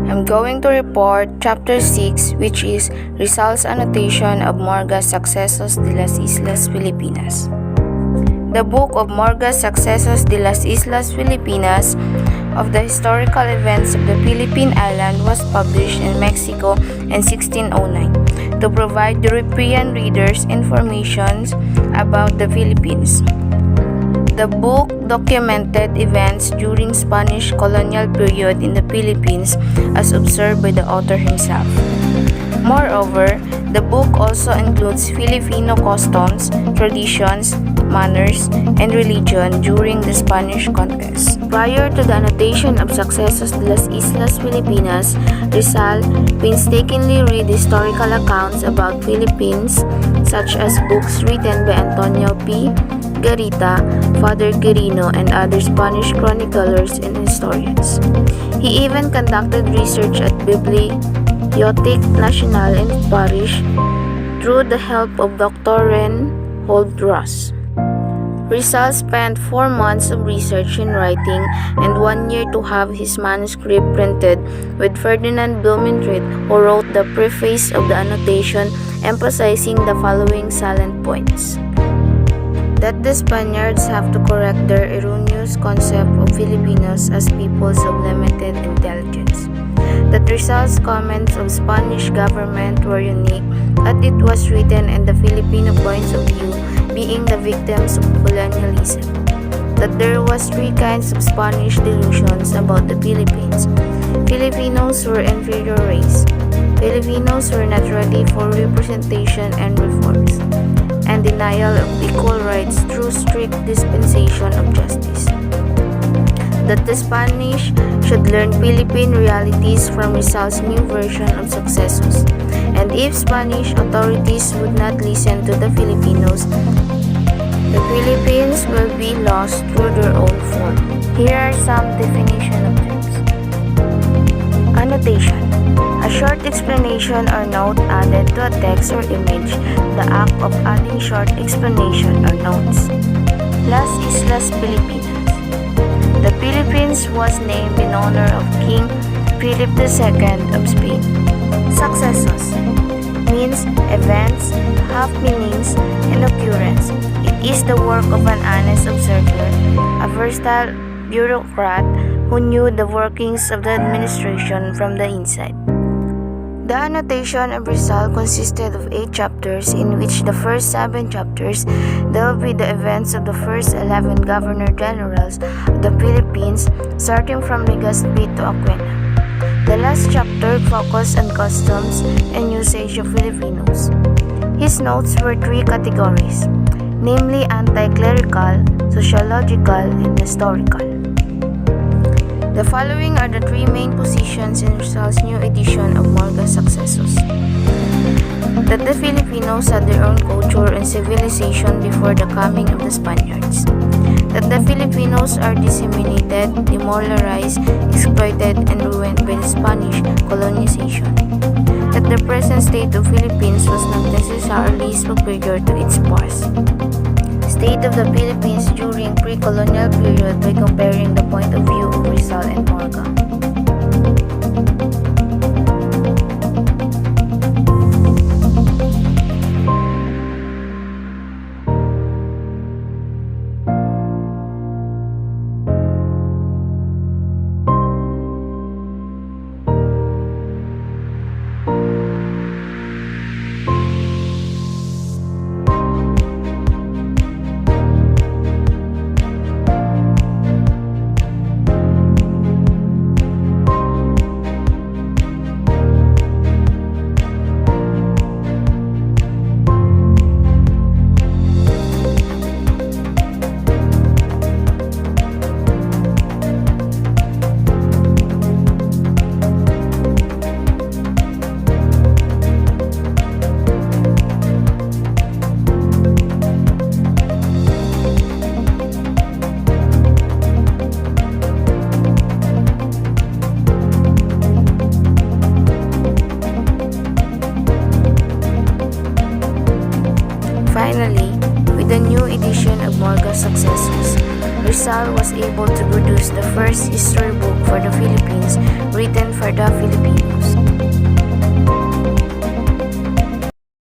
I'm going to report Chapter 6, which is Rizal's Annotation of Morga's Sucesos de las Islas, Filipinas. The book of Morga's Sucesos de las Islas, Filipinas of the historical events of the Philippine island was published in Mexico in 1609 to provide European readers information about the Philippines. The book documented events during Spanish colonial period in the Philippines as observed by the author himself. Moreover, the book also includes Filipino customs, traditions, manners, and religion during the Spanish conquest. Prior to the annotation of Sucesos de las Islas Filipinas, Rizal painstakingly read historical accounts about Philippines, such as books written by Antonio P. Garita, Father Quirino, and other Spanish chroniclers and historians. He even conducted research at Bibliothèque Nationale in Paris through the help of Dr. Reinhold Ross. Rizal spent 4 months of research and writing and 1 year to have his manuscript printed with Ferdinand Blumentritt, who wrote the preface of the annotation, emphasizing the following salient points. That the Spaniards have to correct their erroneous concept of Filipinos as peoples of limited intelligence. That Rizal's comments of Spanish government were unique, that it was written in the Filipino points of view, being the victims of colonialism. That there was 3 kinds of Spanish delusions about the Philippines. Filipinos were inferior race. Filipinos were not ready for representation and reforms, and denial of equal rights through strict dispensation of justice. That the Spanish should learn Philippine realities from Rizal's new version of Sucesos, and if Spanish authorities would not listen to the Filipinos, the Philippines will be lost through their own fault. Here are some definition of terms. Annotation: a short explanation or note added to a text or image, the act of adding short explanation or notes. Las Islas Filipinas. The Philippines was named in honor of King Philip II of Spain. Sucesos means events, have meanings, and occurrence. It is the work of an honest observer, a versatile bureaucrat who knew the workings of the administration from the inside. The annotation of Rizal consisted of 8 chapters, in which the first 7 chapters deal with the events of the first 11 governor-generals of the Philippines, starting from Legazpi to Acuña. The last chapter focused on customs and usage of Filipinos. His notes were 3 categories, namely anti-clerical, sociological, and historical. The following are the 3 main positions in Rizal's new edition of Morga's Sucesos. That the Filipinos had their own culture and civilization before the coming of the Spaniards. That the Filipinos are disseminated, demoralized, exploited, and ruined by the Spanish colonization. That the present state of Philippines was not necessarily superior to its past state of the Philippines during pre-colonial period by comparing the point of view of Rizal and Morga. Rizal was able to produce the first history book for the Philippines written for the Filipinos.